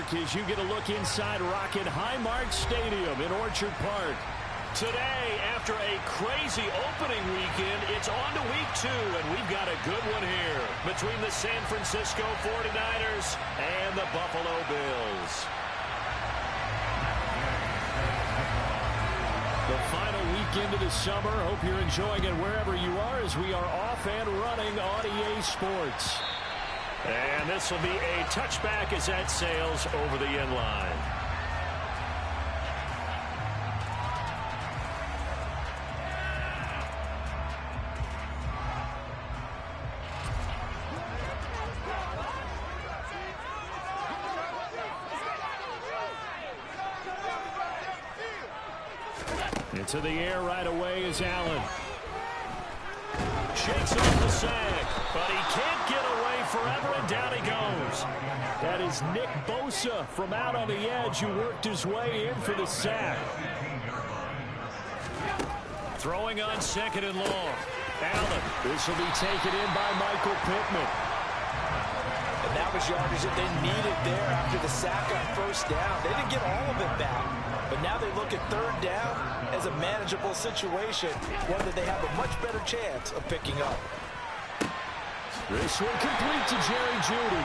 mark as you get a look inside Rocket Highmark Stadium in Orchard Park. Today, after a crazy opening weekend, it's on to week 2, and we've got a good one here between the San Francisco 49ers and the Buffalo Bills. The final weekend of the summer. Hope you're enjoying it wherever you are as we are off and running on EA Sports. And this will be a touchback as that sails over the end line. Into the air right away is Allen. Shakes off the sack, but he can't get away forever, and down he goes. That is Nick Bosa from out on the edge who worked his way in for the sack. Throwing on 2nd and long. Allen. This will be taken in by Michael Pittman. And that was yardage that they needed there after the sack on 1st down. They didn't get all of it back, but now they look at 3rd down as a manageable situation, one that they have a much better chance of picking up. This one complete to Jerry Jeudy.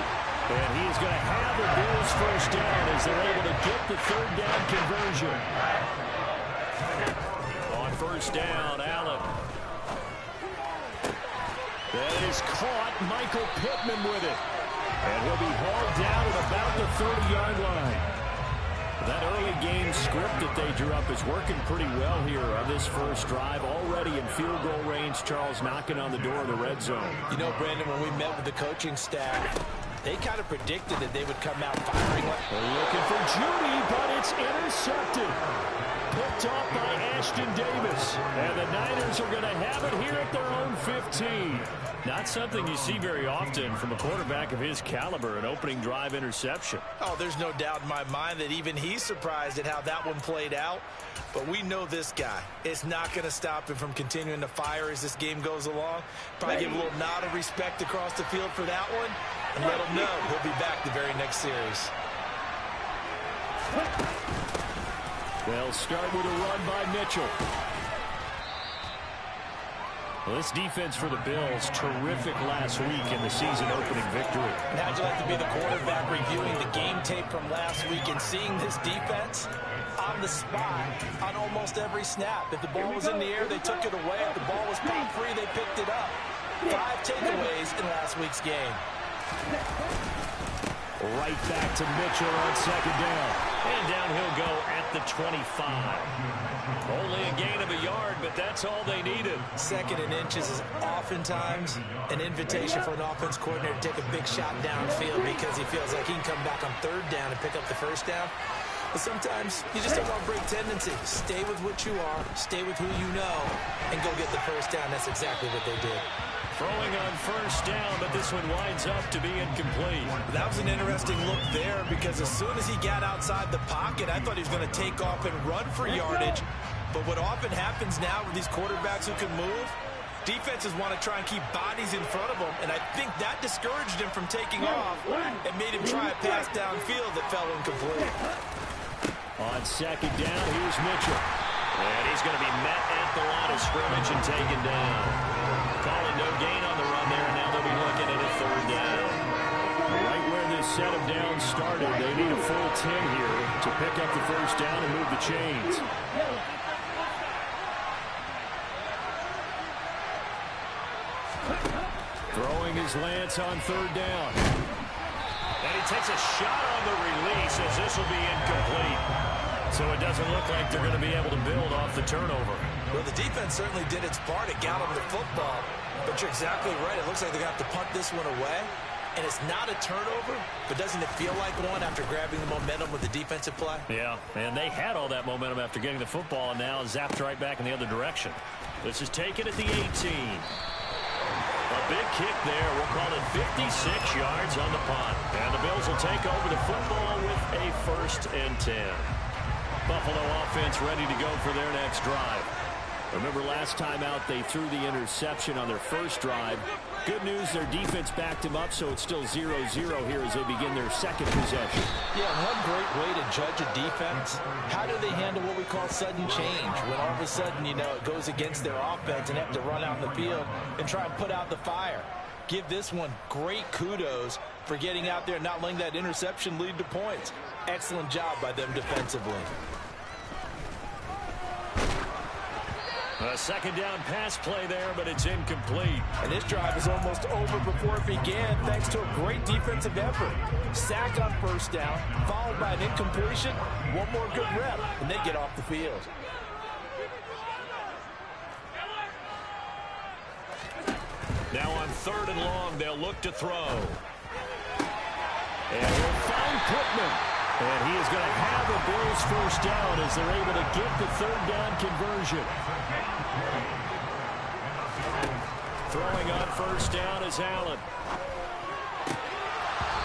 And he is going to have the Bills 1st down as they're able to get the 3rd down conversion. On 1st down, Allen. That is caught. Michael Pittman with it. And he'll be hauled down at about the 30-yard line. That early game script that they drew up is working pretty well here on this first drive. Already in field goal range, Charles, knocking on the door of the red zone. You know, Brandon, when we met with the coaching staff, they kind of predicted that they would come out firing. They're looking for Jeudy, but it's intercepted. Picked off by Ashton Davis. And the Niners are going to have it here at their own 15. Not something you see very often from a quarterback of his caliber, an opening drive interception. Oh, there's no doubt in my mind that even he's surprised at how that one played out. But we know this guy. It's not going to stop him from continuing to fire as this game goes along. Probably give a little nod of respect across the field for that one. And let him know he'll be back the very next series. They'll start with a run by Mitchell. Well, this defense for the Bills, terrific last week in the season-opening victory. How'd you like to be the quarterback reviewing the game tape from last week and seeing this defense on the spot on almost every snap? If the ball was in the air, they took it away. If the ball was pop free, they picked it up. 5 takeaways in last week's game. Right back to Mitchell on 2nd down. And down he'll go at the 25. Only a gain of a yard, but that's all they needed. 2nd and inches is oftentimes an invitation for an offense coordinator to take a big shot downfield because he feels like he can come back on 3rd down and pick up the 1st down. But sometimes you just have a break tendency. Stay with what you are, stay with who you know, and go get the 1st down. That's exactly what they did. Throwing on 1st down, but this one winds up to be incomplete. That was an interesting look there because as soon as he got outside the pocket, I thought he was going to take off and run for yardage. But what often happens now with these quarterbacks who can move, defenses want to try and keep bodies in front of them, and I think that discouraged him from taking off and made him try a pass downfield that fell incomplete. On 2nd down, here's Mitchell. And he's going to be met at the line of scrimmage and taken down. Calling no gain on the run there, and now they'll be looking at a 3rd down. Right where this set of downs started, they need a full 10 here to pick up the 1st down and move the chains. Throwing his Lance on 3rd down. And he takes a shot on the release as this will be incomplete. So it doesn't look like they're going to be able to build off the turnover. Well, the defense certainly did its part. It got them the football. But you're exactly right. It looks like they're going to have to punt this one away. And it's not a turnover, but doesn't it feel like one after grabbing the momentum with the defensive play? Yeah, and they had all that momentum after getting the football, and now zapped right back in the other direction. This is taken at the 18. A big kick there. We'll call it 56 yards on the punt. And the Bills will take over the football with a 1st and 10. Buffalo offense ready to go for their next drive. Remember last time out, they threw the interception on their first drive. Good news, their defense backed him up, so it's still 0-0 here as they begin their second possession. Yeah, one great way to judge a defense, how do they handle what we call sudden change? When all of a sudden, you know, it goes against their offense and they have to run out in the field and try and put out the fire. Give this one great kudos for getting out there and not letting that interception lead to points. Excellent job by them defensively. A second down pass play there, but it's incomplete. And this drive is almost over before it began thanks to a great defensive effort. Sack on first down, followed by an incompletion. One more good rep, and they get off the field. Now on 3rd and long, they'll look to throw. And he'll find Pittman. And he is going to have the Bills first down as they're able to get the 3rd down conversion. Throwing on first down is Allen.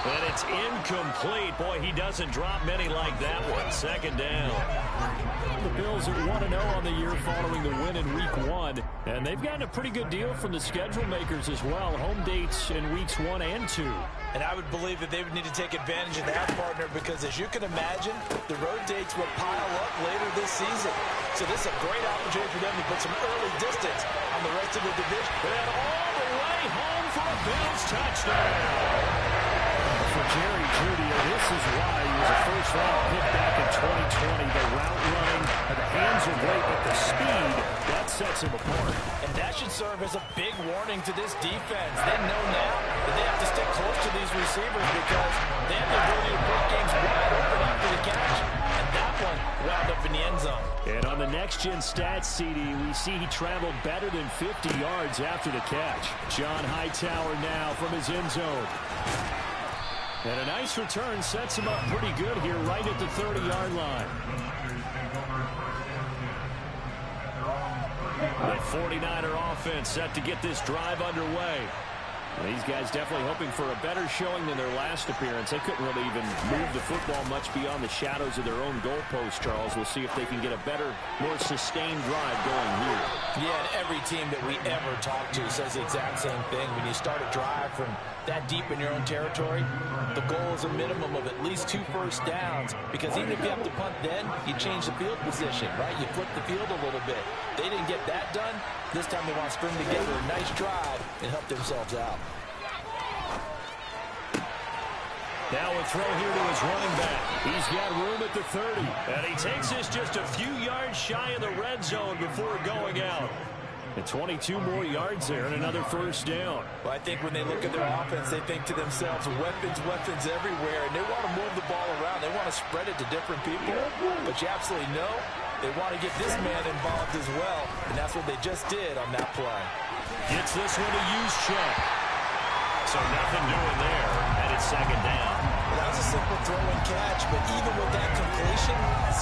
And it's incomplete. Boy, he doesn't drop many like that one. 2nd down. The Bills are 1-0 on the year following the win in Week 1. And they've gotten a pretty good deal from the schedule makers as well. Home dates in Weeks 1 and 2. And I would believe that they would need to take advantage of that, partner, because as you can imagine, the road dates will pile up later this season. So this is a great opportunity for them to put some early distance on the rest of the division. And all the way home for a Bills touchdown. For Jerry Jeudy, this is why he was a first-round pick back in 2020. The route running, the hands are great, but the speed, that sets him apart. And that should serve as a big warning to this defense. They know now that they have to stick close to these receivers because they have the ability to break games wide open after the catch. And that one wound up in the end zone. And on the next-gen stats, CD, we see he traveled better than 50 yards after the catch. John Hightower now from his end zone. And a nice return sets him up pretty good here right at the 30-yard line. The 49er offense set to get this drive underway. These guys definitely hoping for a better showing than their last appearance. They couldn't really even move the football much beyond the shadows of their own goalpost, Charles. We'll see if they can get a better, more sustained drive going here. Yeah, and every team that we ever talk to says the exact same thing. When you start a drive from that deep in your own territory, the goal is a minimum of at least 2 first downs, because even if you have to punt then, you change the field position, right? You flip the field a little bit. They didn't get that done. This time they want to string together a nice drive and help themselves out. Now a throw here to his running back. He's got room at the 30. And he takes this just a few yards shy of the red zone before going out. And 22 more yards there and another first down. Well, I think when they look at their offense, they think to themselves, weapons, weapons everywhere. And they want to move the ball around. They want to spread it to different people. But you absolutely know they want to get this man involved as well. And that's what they just did on that play. Gets this one to Juszczyk. So nothing doing there. And it's 2nd down. Well, that was a simple throw and catch, but even with that completion,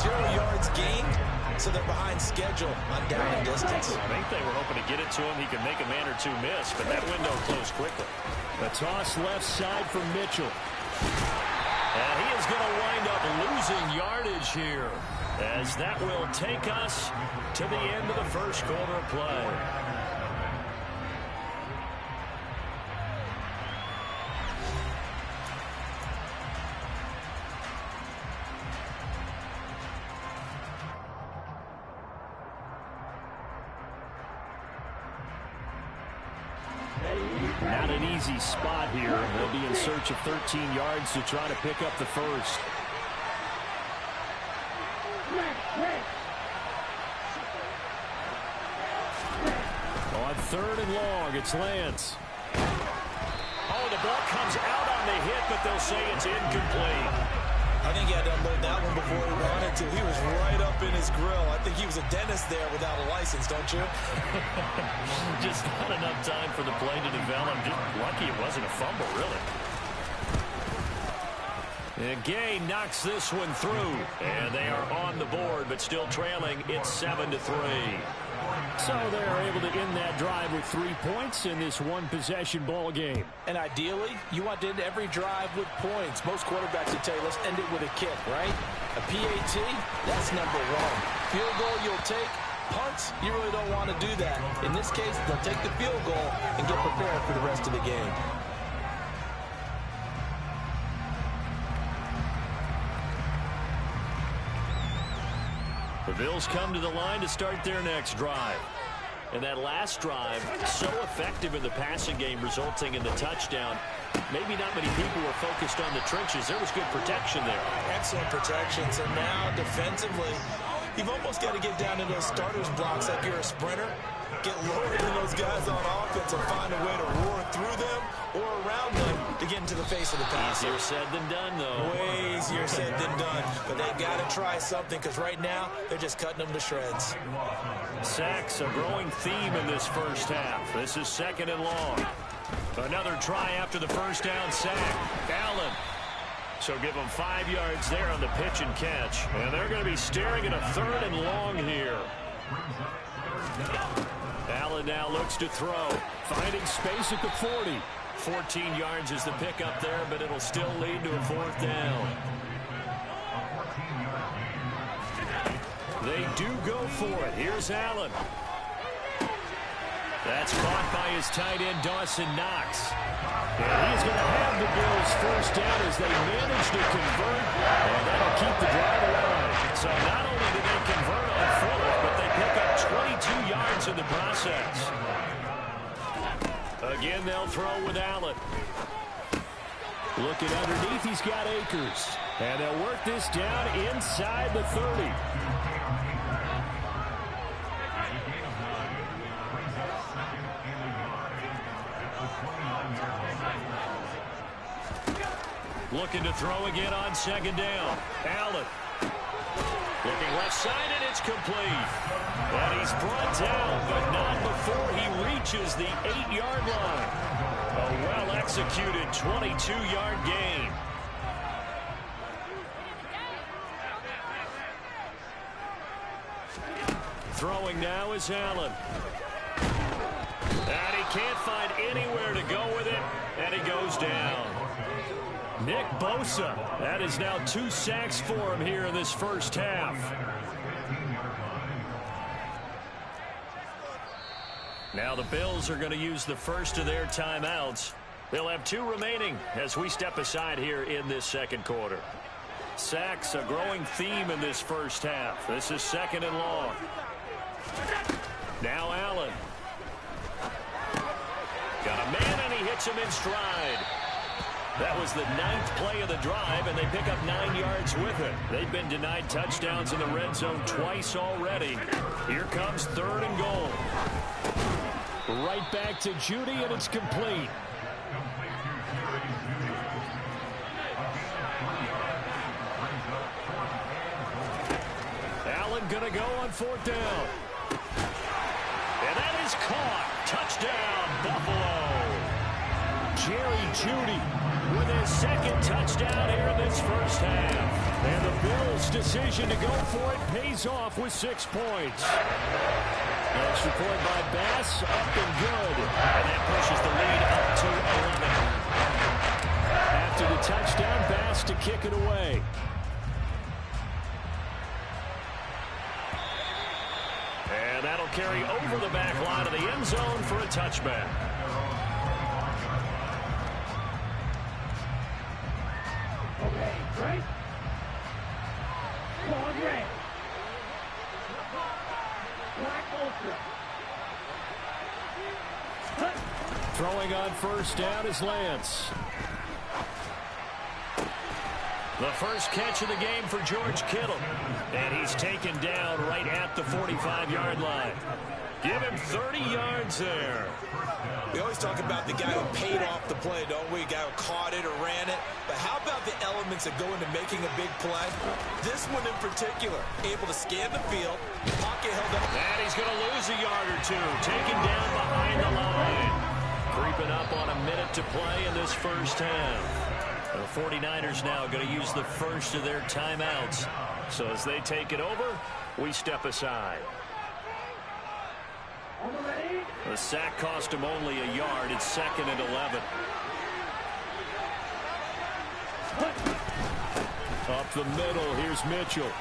0 yards gained, so they're behind schedule on down and distance. I think they were hoping to get it to him. He could make a man or two miss, but that window closed quickly. The toss left side from Mitchell. And he is going to wind up losing yardage here, as that will take us to the end of the first quarter of play. Not an easy spot here. They'll be in search of 13 yards to try to pick up the first. On 3rd and long, it's Lance. Oh, the ball comes out on the hit, but they'll say it's incomplete. I think he had to unload that one before he wanted to. He was right up in his grill. I think he was a dentist there without a license, don't you? Just not enough time for the play to develop. Just lucky it wasn't a fumble, really. And Gay knocks this one through. And they are on the board, but still trailing. It's 7-3. So they're able to end that drive with 3 points in this one-possession ball game. And ideally, you want to end every drive with points. Most quarterbacks would tell you, let's end it with a kick, right? A PAT, that's number 1. Field goal you'll take, Punts, you really don't want to do that. In this case, they'll take the field goal and get prepared for the rest of the game. The Bills come to the line to start their next drive. And that last drive, so effective in the passing game, resulting in the touchdown. Maybe not many people were focused on the trenches. There was good protection there. Excellent protection. So now, defensively, you've almost got to get down to those starters blocks like you're a sprinter. Get lower than those guys on offense and find a way to roar through them or around them to get into the face of the passer. Easier said than done, though. Way easier said than done. But they've got to try something because right now, they're just cutting them to shreds. Sacks, a growing theme in this first half. This is 2nd and long. Another try after the first down sack. Allen. So give them 5 yards there on the pitch and catch. And they're going to be staring at a 3rd and long here. Allen now looks to throw. Finding space at the 40. 14 yards is the pickup there, but it'll still lead to a 4th down. They do go for it. Here's Allen. That's caught by his tight end, Dawson Knox. And he's going to have the Bills first down as they manage to convert, and that'll keep the drive alive. So not only did they convert on 4th, but they pick up 22 yards in the process. Again, they'll throw with Allen. Looking underneath, he's got Akers. And they'll work this down inside the 30. Looking to throw again on 2nd down. Allen. Looking left side, and it's complete. And he's brought down, but not before he reaches the 8-yard line. A well-executed 22-yard gain. Throwing now is Allen. And he can't find anywhere to go with it, and he goes down. Nick Bosa, that is now 2 sacks for him here in this first half. Now the Bills are going to use the first of their timeouts. They'll have 2 remaining as we step aside here in this 2nd quarter. Sacks, a growing theme in this first half. This is 2nd and long. Now Allen. Got a man, and he hits him in stride. That was the 9th play of the drive, and they pick up 9 yards with it. They've been denied touchdowns in the red zone twice already. Here comes 3rd and goal. Right back to Judy, and it's complete. Allen gonna go on 4th down. And that is caught. Touchdown, Buffalo. Jerry Judy with his 2nd touchdown here in this first half. And the Bills' decision to go for it pays off with 6 points. Extra point by Bass, up and good. And that pushes the lead up to 11. After the touchdown, Bass to kick it away. And that'll carry over the back line of the end zone for a touchback. Right? Come on, Ray. Black Ultra. Throwing on 1st down is Lance. The first catch of the game for George Kittle. And he's taken down right at the 45-yard line. Give him 30 yards there. We always talk about the guy who paid off the play, don't we? A guy who caught it or ran it. But how about the elements that go into making a big play? This one in particular, able to scan the field, pocket held up. And he's going to lose a yard or 2. Taken down behind the line. Creeping up on a minute to play in this first half. The 49ers now going to use the first of their timeouts. So as they take it over, we step aside. The sack cost him only a yard. It's 2nd and 11. Up the middle, here's Mitchell.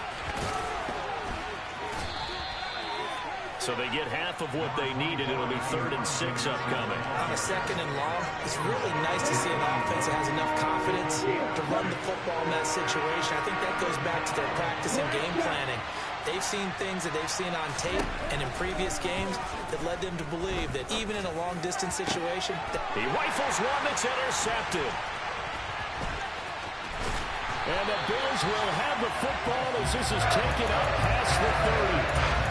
So they get half of what they needed. It'll be 3rd and 6 upcoming. On a 2nd and long, it's really nice to see an offense that has enough confidence to run the football in that situation. I think that goes back to their practice and game planning. They've seen things that they've seen on tape and in previous games that led them to believe that even in a long-distance situation... He rifles one that's intercepted. And the Bills will have the football as this is taken up past the 30.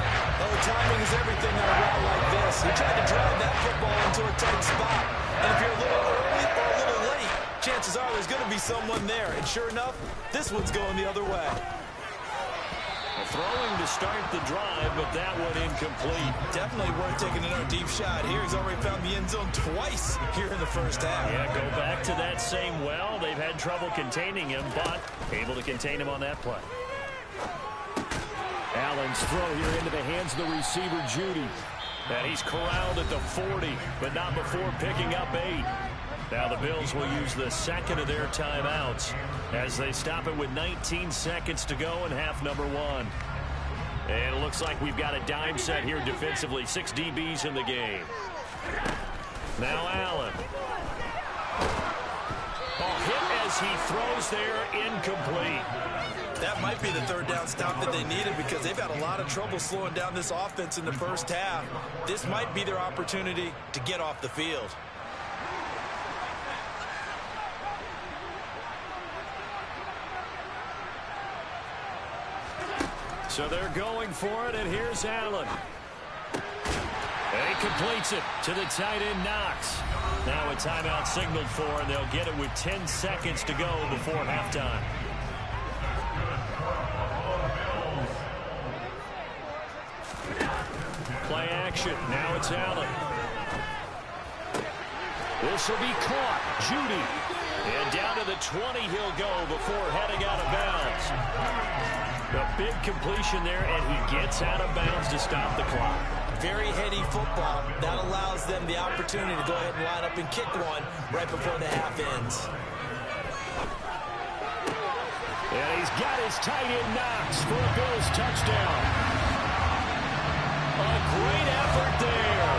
Oh, timing is everything on a route like this. He tried to drive that football into a tight spot. And if you're a little early or a little late, chances are there's going to be someone there. And sure enough, this one's going the other way. Throwing to start the drive, but that one incomplete. Definitely worth taking another deep shot here. He's already found the end zone twice here in the first half. Yeah, go back to that same well. They've had trouble containing him, but able to contain him on that play. Allen's throw here into the hands of the receiver, Judy. And he's corralled at the 40, but not before picking up 8. Now the Bills will use the 2nd of their timeouts as they stop it with 19 seconds to go in half number 1. And it looks like we've got a dime set here defensively. 6 DBs in the game. Now Allen. Hit as he throws there, incomplete. That might be the 3rd down stop that they needed because they've had a lot of trouble slowing down this offense in the first half. This might be their opportunity to get off the field. So they're going for it, and here's Allen. And he completes it to the tight end, Knox. Now a timeout signaled for, and they'll get it with 10 seconds to go before halftime. Play action. Now it's Allen. This will be caught. Judy. And down to the 20 he'll go before heading out of bounds. A big completion there, and he gets out of bounds to stop the clock. Very heady football. That allows them the opportunity to go ahead and line up and kick one right before the half ends. And he's got his tight end Knox for a Bills touchdown. A great effort there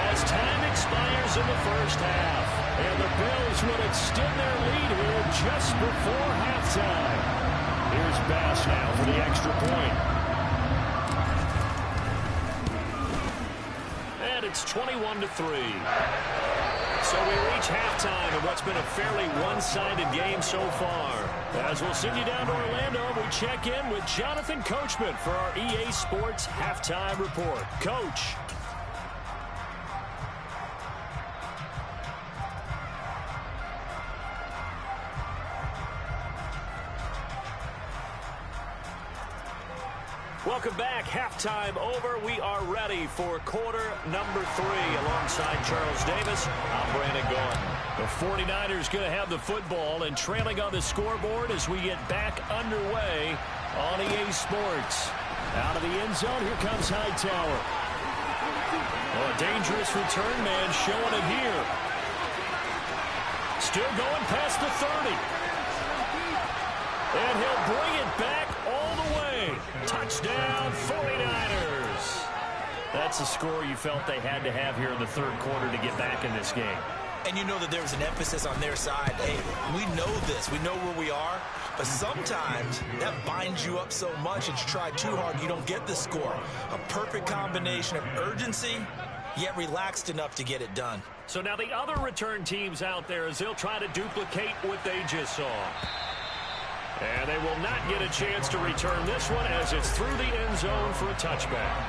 as time expires in the first half. And the Bills will extend their lead here just before halftime. Here's Bass now for the extra point. And it's 21-3. So we reach halftime in what's been a fairly one-sided game so far. As we'll send you down to Orlando, we check in with Jonathan Coachman for our EA Sports Halftime Report. Coach. Welcome back. Halftime over. We are ready for quarter number 3. Alongside Charles Davis, I'm Brandon Gaudin. The 49ers going to have the football and trailing on the scoreboard as we get back underway on EA Sports. Out of the end zone, here comes Hightower. Oh, a dangerous return man showing it here. Still going past the 30. And he'll bring it back all the way. Touchdown, 49ers. That's a score you felt they had to have here in the third quarter to get back in this game. And you know that there was an emphasis on their side. Hey, we know this. We know where we are. But sometimes that binds you up so much that you try too hard, you don't get the score. A perfect combination of urgency, yet relaxed enough to get it done. So now the other return teams out there, as they'll try to duplicate what they just saw. And they will not get a chance to return this one as it's through the end zone for a touchback.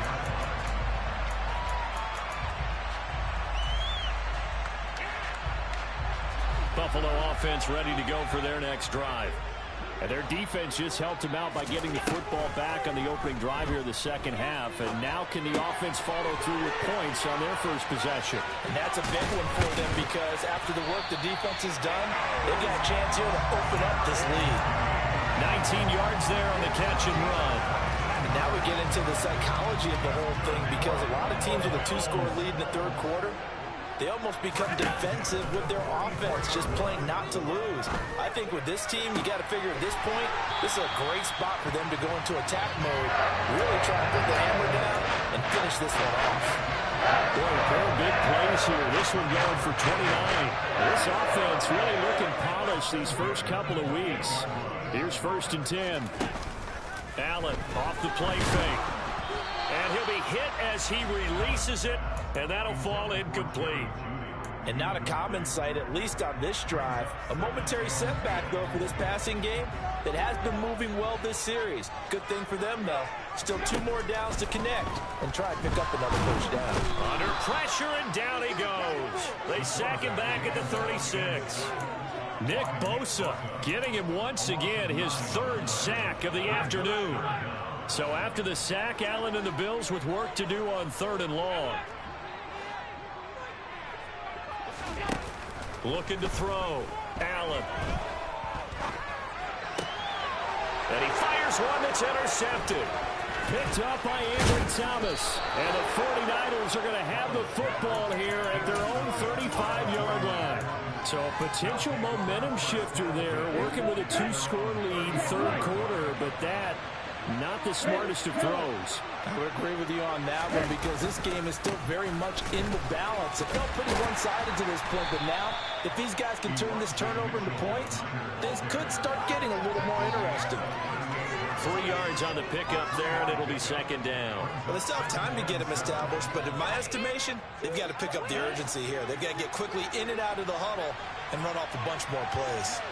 Buffalo offense ready to go for their next drive. And their defense just helped them out by getting the football back on the opening drive here in the second half. And now can the offense follow through with points on their first possession? And that's a big one for them because after the work the defense has done, they've got a chance here to open up this lead. 19 yards there on the catch and run. And now we get into the psychology of the whole thing because a lot of teams with a 2-score lead in the third quarter, they almost become defensive with their offense, just playing not to lose. I think with this team, you got to figure at this point, this is a great spot for them to go into attack mode, really try to put the hammer down and finish this one off. Boy, four big plays here. This one going for 29. This offense really looking polished these first couple of weeks. Here's 1st and 10. Allen off the play fake. And he'll be hit as he releases it, and that'll fall incomplete. And not a common sight, at least on this drive. A momentary setback, though, for this passing game that has been moving well this series. Good thing for them, though. Still 2 more downs to connect and try and pick up another first down. Under pressure, and down he goes. They sack him back at the 36. Nick Bosa getting him once again his 3rd sack of the afternoon. So after the sack, Allen and the Bills with work to do on 3rd and long. Looking to throw. Allen. And he fires one that's intercepted. Picked up by Andrew Thomas. And the 49ers are going to have the football here at their own 35-yard line. So a potential momentum shifter there, working with a 2-score lead, 3rd quarter, but that not the smartest of throws. I would agree with you on that one because this game is still very much in the balance. It felt pretty one-sided to this point, but now if these guys can turn this turnover into points, this could start getting a little more interesting. 3 yards on the pickup there, and it'll be 2nd down. Well, they still have time to get him established, but in my estimation, they've got to pick up the urgency here. They've got to get quickly in and out of the huddle and run off a bunch more plays.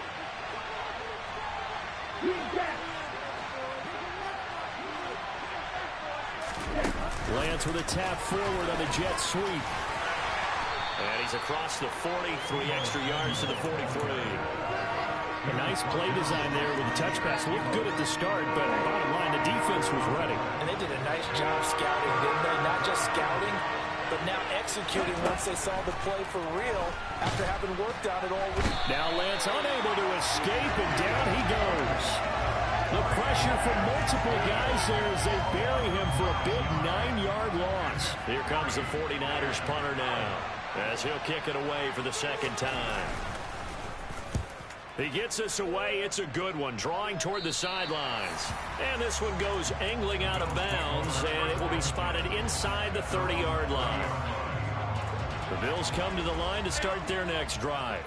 Lance with a tap forward on the jet sweep. And he's across the 40, 3 extra yards to the 43. A nice play design there with the touch pass. Looked good at the start, but bottom line, the defense was ready. And they did a nice job scouting, didn't they? Not just scouting, but now executing once they saw the play for real after having worked on it all week. Now Lance unable to escape, and down he goes. The pressure from multiple guys there as they bury him for a big 9-yard loss. Here comes the 49ers punter now as he'll kick it away for the 2nd time. He gets us away. It's a good one, drawing toward the sidelines. And this one goes angling out of bounds, and it will be spotted inside the 30-yard line. The Bills come to the line to start their next drive.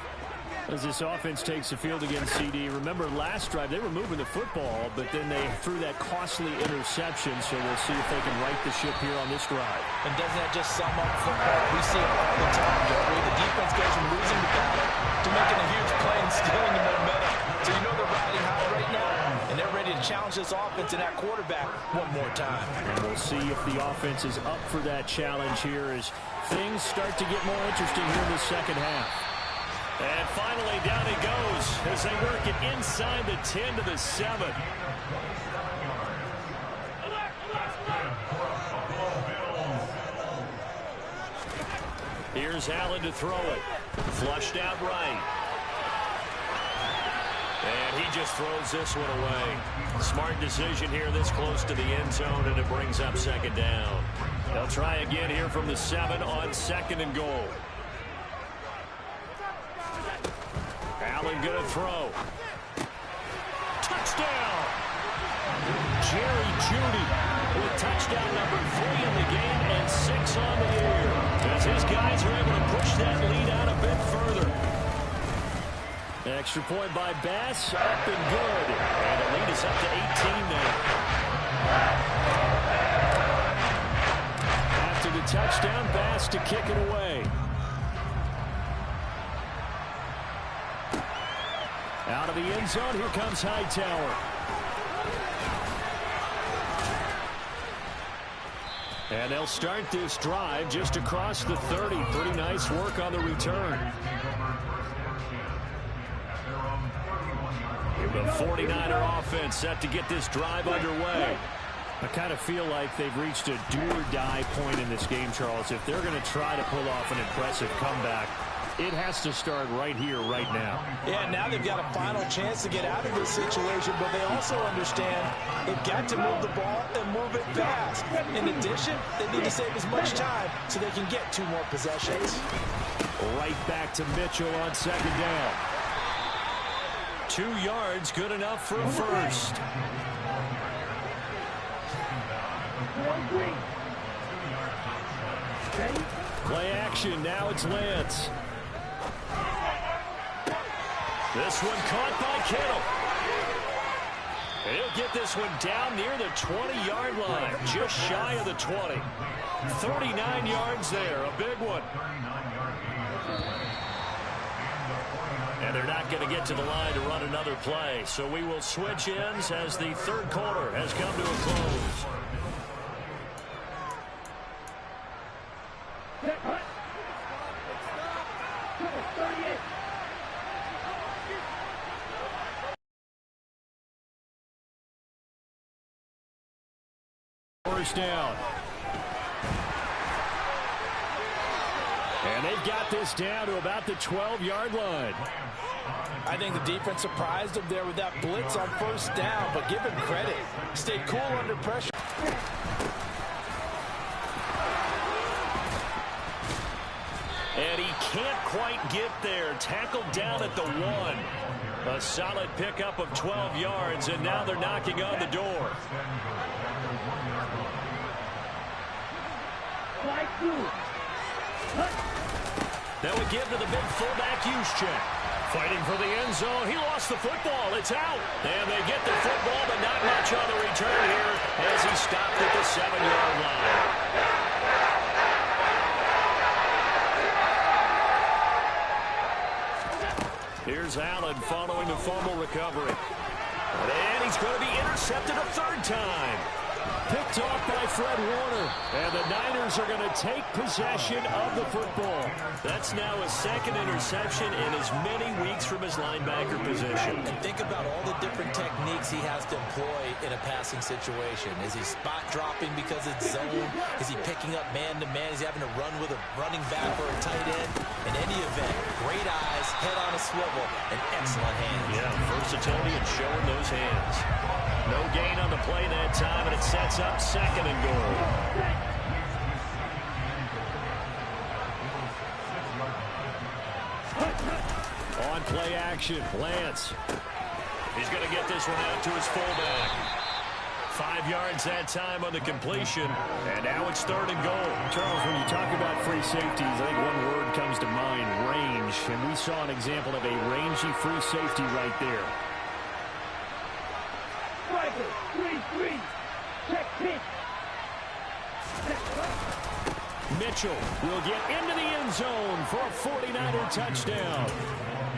As this offense takes the field against CD, remember last drive they were moving the football, but then they threw that costly interception, so we'll see if they can right the ship here on this drive. And doesn't that just sum up football? We see it all the time, don't we? The defense goes from losing the battle to making a huge play and stealing the momentum. So you know they're riding high right now, and they're ready to challenge this offense and that quarterback one more time. And we'll see if the offense is up for that challenge here as things start to get more interesting here in the 2nd half. And finally, down he goes as they work it inside the 10 to the 7. Here's Allen to throw it. Flushed out right. And he just throws this one away. Smart decision here this close to the end zone, and it brings up 2nd down. They'll try again here from the 7 on 2nd and goal. Allen going to throw. Touchdown! Jerry Jeudy with touchdown number 3 in the game and 6 on the year. As his guys are able to push that lead out a bit further. Extra point by Bass, up and good. And the lead is up to 18 now. After the touchdown, Bass to kick it away. Out of the end zone, here comes Hightower. And they'll start this drive just across the 30. Pretty nice work on the return. The 49er offense set to get this drive underway. I kind of feel like they've reached a do-or-die point in this game, Charles. If they're going to try to pull off an impressive comeback, It has to start right here, right now. Yeah, now they've got a final chance to get out of this situation, but they also understand they've got to move the ball and move it fast. In addition, they need to save as much time so they can get 2 more possessions. Right back to Mitchell on second down. 2 yards, good enough for a first. Play action, now it's Lance. This one caught by Kittle. And he'll get this one down near the 20-yard line, just shy of the 20. 39 yards there, a big one. And they're not going to get to the line to run another play, so we will switch ends as the third quarter has come to a close. First down. And they've got this down to about the 12-yard line. I think the defense surprised him there with that blitz on first down, but give him credit. Stayed cool under pressure. And he can't quite get there. Tackled down at the 1. A solid pickup of 12 yards, and now they're knocking on the door. That would give to the big fullback Juszczyk. Fighting for the end zone. He lost the football. It's out. And they get the football, but not much on the return here as he stopped at the 7-yard line. Here's Allen following the fumble recovery. And he's going to be intercepted a 3rd time. Picked off by Fred Warner. And the Niners are going to take possession of the football. That's now his 2nd interception in as many weeks from his linebacker position. And think about all the different techniques he has to employ in a passing situation. Is he spot dropping because it's zone? Is he picking up man-to-man? Is he having to run with a running back or a tight end? In any event, great eyes, head on a swivel, and excellent hands. Yeah, versatility and showing those hands. No gain on the play that time, and it sets up 2nd and goal. On play action, Lance. He's going to get this one out to his fullback. 5 yards that time on the completion, and now it's 3rd and goal. Charles, when you talk about free safeties, I think one word comes to mind, range. And we saw an example of a rangy free safety right there. Mitchell will get into the end zone for a 49er touchdown.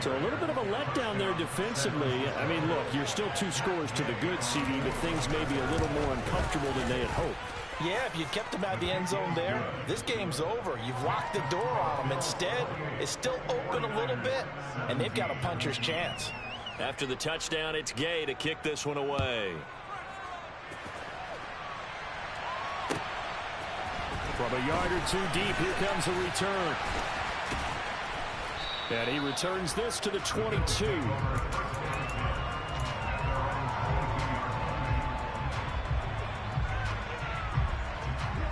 So a little bit of a letdown there defensively. I mean, look, you're still 2 scores to the good, CD, but things may be a little more uncomfortable than they had hoped. Yeah, if you kept them out the end zone there, this game's over. You've locked the door on them. Instead, it's still open a little bit, and they've got a puncher's chance. After the touchdown, it's Gay to kick this one away. From a yard or 2 deep, here comes a return. And he returns this to the 22.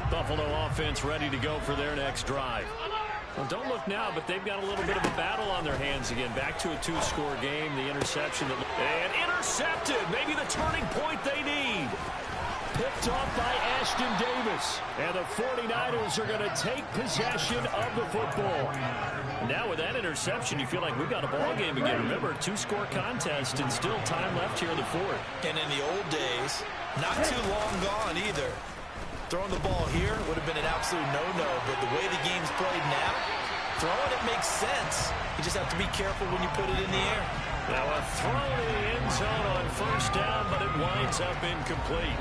Buffalo offense ready to go for their next drive. Well, don't look now, but they've got a little bit of a battle on their hands again. Back to a 2-score game. The interception. And intercepted. Maybe the turning point they need. Picked off by Ashton Davis. And the 49ers are going to take possession of the football. Now with that interception, you feel like we've got a ball game again. Remember, 2-score contest and still time left here in the 4th. And in the old days, not too long gone either. Throwing the ball here would have been an absolute no-no, but the way the game's played now, throwing it makes sense. You just have to be careful when you put it in the air. Now a throw in the end zone on first down, but it winds up incomplete.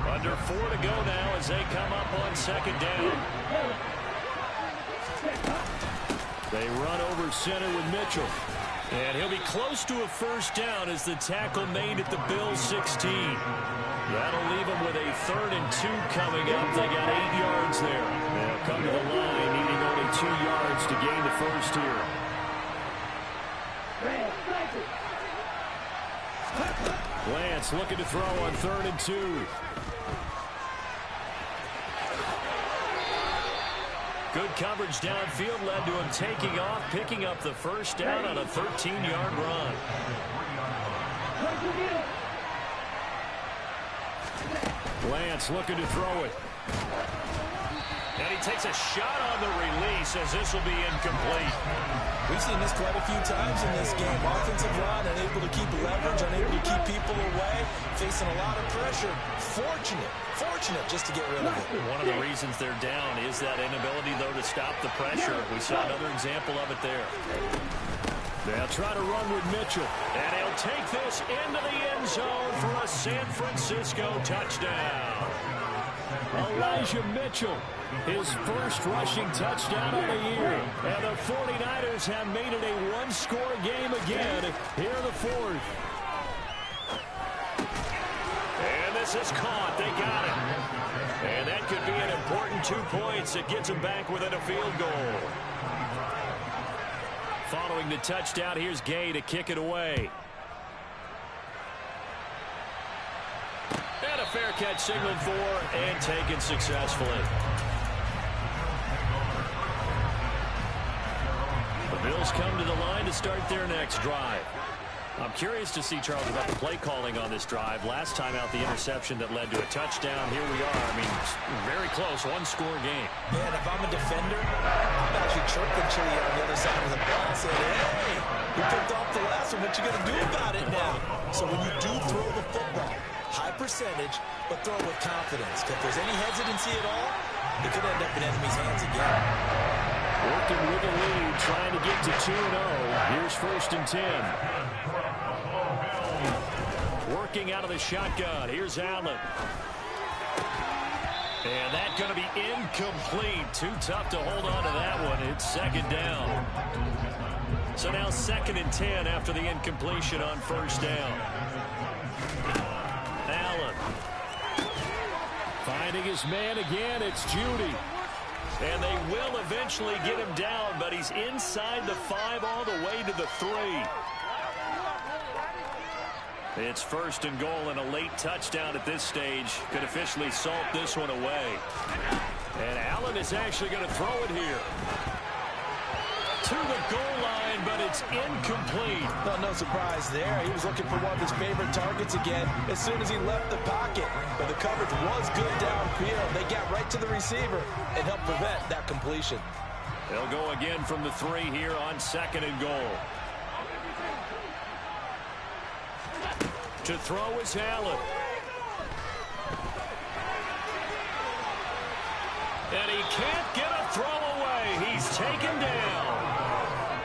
Under 4 to go now as they come up on second down. They run over center with Mitchell. And he'll be close to a first down as the tackle made at the Bills 16. That'll leave them with a 3rd and 2 coming up. They got 8 yards there. They'll come to the line needing only only 2 yards to gain the first here. Lance looking to throw on 3rd and 2. Good coverage downfield led to him taking off, picking up the first down on a 13-yard run. Lance looking to throw it. And he takes a shot on the release as this will be incomplete. We've seen this quite a few times in this game. Offensive line unable to keep leverage, unable to keep people away, facing a lot of pressure. Fortunate just to get rid of it. One of the reasons they're down is that inability, though, to stop the pressure. We saw another example of it there. They'll try to run with Mitchell. And he'll take this into the end zone for a San Francisco touchdown. Elijah Mitchell, his first rushing touchdown of the year. And the 49ers have made it a one-score game again here in the 4th. And this is caught. They got it. And that could be an important 2 points. It gets them back within a field goal. Following the touchdown, here's Gay to kick it away. And a fair catch signaled for and taken successfully. The Bills come to the line to start their next drive. I'm curious to see, Charles, about the play calling on this drive. Last time out, the interception that led to a touchdown. Here we are. I mean, very close, one-score game. Man, if I'm a defender, I'm actually chirping to you on the other side of the ball and saying, hey, you picked off the last one. What you going to do about it now? So when you do throw the football, high percentage, but throw with confidence. If there's any hesitancy at all, it could end up in enemy's hands again. Working with the lead, trying to get to 2-0. Here's 1st and 10. Working out of the shotgun. Here's Allen. And that's going to be incomplete. Too tough to hold on to that one. It's 2nd down. So now 2nd and 10 after the incompletion on 1st down. Allen. Finding his man again. It's Judy. And they will eventually get him down, but he's inside the 5 all the way to the 3. It's 1st and goal, and a late touchdown at this stage could officially salt this one away. And Allen is actually going to throw it here. To the goal line, but it's incomplete. Well, no surprise there. He was looking for one of his favorite targets again as soon as he left the pocket. But the coverage was good downfield. They got right to the receiver and helped prevent that completion. They'll go again from the 3 here on 2nd and goal. To throw is Allen. And he can't get a throw away. He's taken down.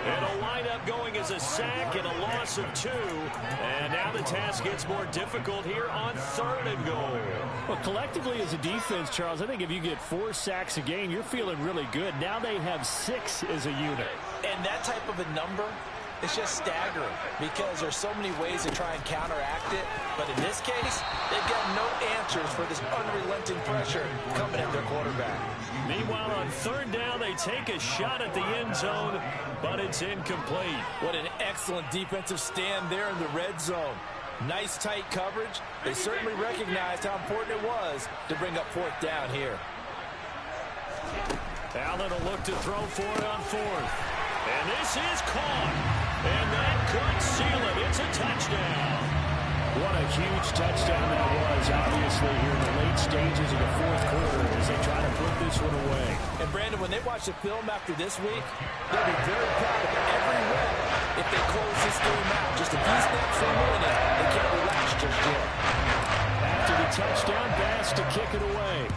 And a lineup going as a sack and a loss of 2. And now the task gets more difficult here on 3rd and goal. Well, collectively as a defense, Charles, I think if you get 4 sacks a game, you're feeling really good. Now they have 6 as a unit. And that type of a number, it's just staggering because there's so many ways to try and counteract it. But in this case, they've got no answers for this unrelenting pressure coming at their quarterback. Meanwhile, on 3rd down, they take a shot at the end zone, but it's incomplete. What an excellent defensive stand there in the red zone. Nice tight coverage. They certainly recognized how important it was to bring up 4th down here. Allen will look to throw for it on 4th. And this is caught. And that could seal it. It's a touchdown. What a huge touchdown that was, obviously, here in the late stages of the 4th quarter as they try to put this one away. And, Brandon, when they watch the film after this week, they'll be very proud of every rep if they close this game out. Just a few steps from winning. They can't relax just yet. After the touchdown, Bass to kick it away.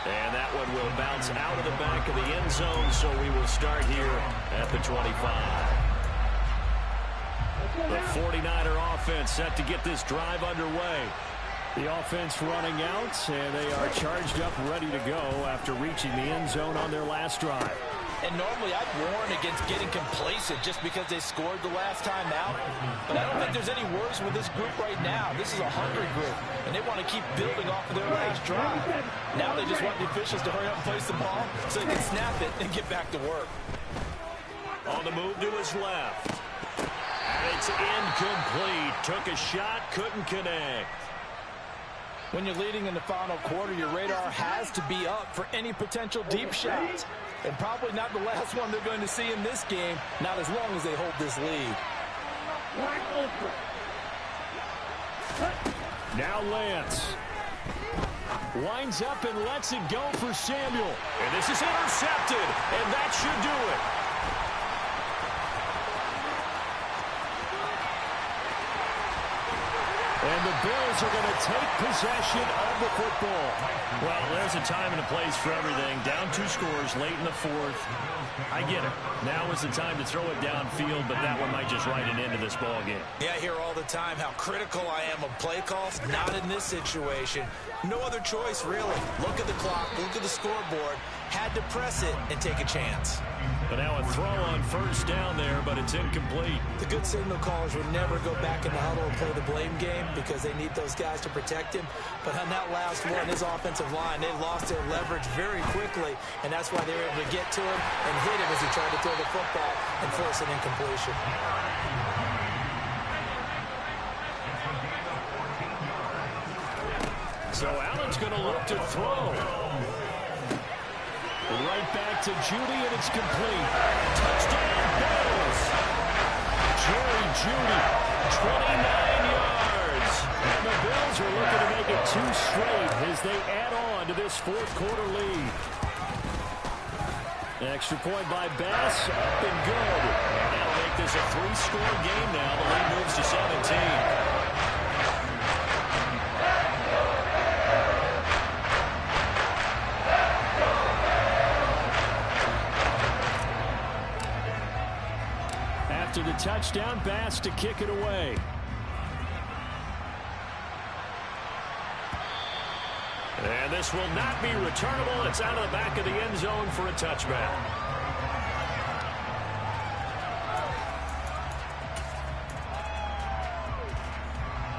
And that one will bounce out of the back of the end zone, so we will start here at the 25. The 49er offense set to get this drive underway. The offense running out, and they are charged up, ready to go after reaching the end zone on their last drive. And normally I'd warn against getting complacent just because they scored the last time out. But I don't think there's any worse with this group right now. This is a hungry group, and they want to keep building off of their last drive. Now they just want the officials to hurry up and place the ball so they can snap it and get back to work. On the move to his left. And it's incomplete. Took a shot, couldn't connect. When you're leading in the final quarter, your radar has to be up for any potential deep shots. And probably not the last one they're going to see in this game, not as long as they hold this lead. Now Lance. Winds up and lets it go for Samuel. And this is intercepted, and that should do it. And the Bills are going to take possession of the football. Well, there's a time and a place for everything. Down 2 scores late in the fourth. I get it. Now is the time to throw it downfield, but that one might just write an end to this ball game. Yeah, I hear all the time how critical I am of play calls. Not in this situation. No other choice, really. Look at the clock. Look at the scoreboard. Had to press it and take a chance. But now a throw on first down there, but it's incomplete. The good signal callers would never go back in the huddle and play the blame game because they need those guys to protect him. But on that last one, his offensive line, they lost their leverage very quickly, and that's why they were able to get to him and hit him as he tried to throw the football and force an incompletion. So Allen's going to look to throw. Right back to Judy, and it's complete. Touchdown, Bills. Jerry Judy, 29 yards. And the Bills are looking to make it 2 straight as they add on to this fourth quarter lead. Extra point by Bass, up and good. And that'll make this a 3-score game now. The lead moves to 17. To the touchdown, Bass to kick it away. And this will not be returnable. It's out of the back of the end zone for a touchback.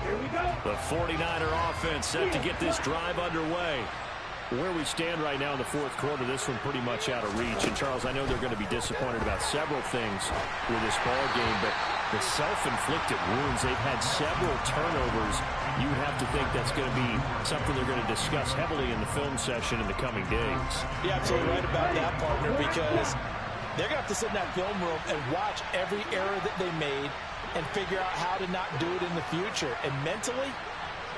Here we go. The 49er offense set to get this drive underway. Where we stand right now in the fourth quarter, this one pretty much out of reach. And, Charles, I know they're going to be disappointed about several things with this ball game, but the self-inflicted wounds, they've had several turnovers. You have to think that's going to be something they're going to discuss heavily in the film session in the coming days. You're absolutely right about that, partner, because they're going to have to sit in that film room and watch every error that they made and figure out how to not do it in the future. And mentally,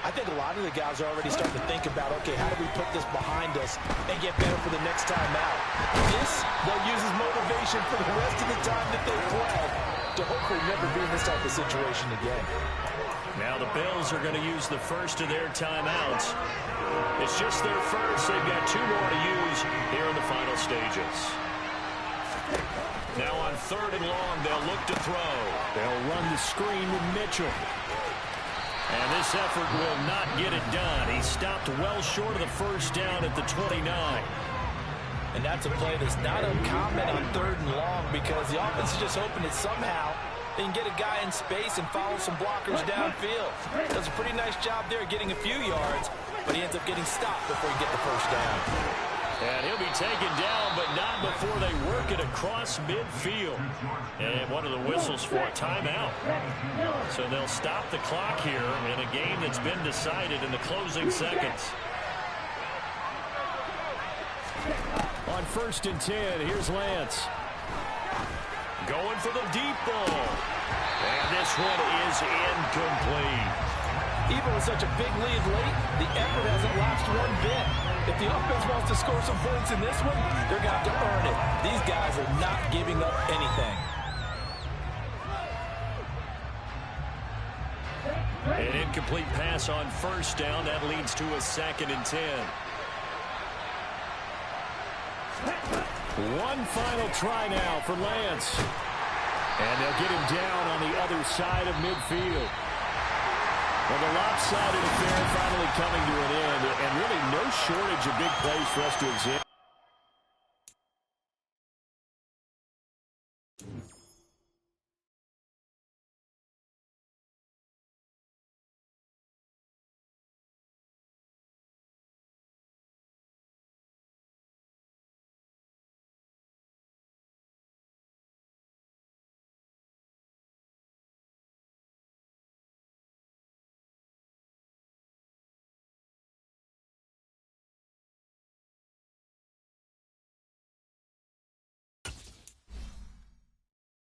I think a lot of the guys are already starting to think about, okay, how do we put this behind us and get better for the next time out? This, they'll use as motivation for the rest of the time that they play to hopefully never be in this type of situation again. Now the Bills are going to use the first of their timeouts. It's just their first. They've got 2 more to use here in the final stages. Now on 3rd and long, they'll look to throw. They'll run the screen with Mitchell. And this effort will not get it done. He stopped well short of the first down at the 29. And that's a play that's not uncommon on 3rd and long because the offense is just hoping that somehow they can get a guy in space and follow some blockers downfield. Does a pretty nice job there getting a few yards, but he ends up getting stopped before he gets the first down. And he'll be taken down, but not before they work it across midfield. And one of the whistles for a timeout. So they'll stop the clock here in a game that's been decided in the closing seconds. On 1st and 10, here's Lance. Going for the deep ball. And this one is incomplete. Even with such a big lead late, the effort hasn't lapsed one bit. If the offense wants to score some points in this one, they're going to have to earn it. These guys are not giving up anything. An incomplete pass on 1st down. That leads to a 2nd and 10. One final try now for Lance. And they'll get him down on the other side of midfield. Well, the lopsided affair finally coming to an end, and really no shortage of big plays for us to examine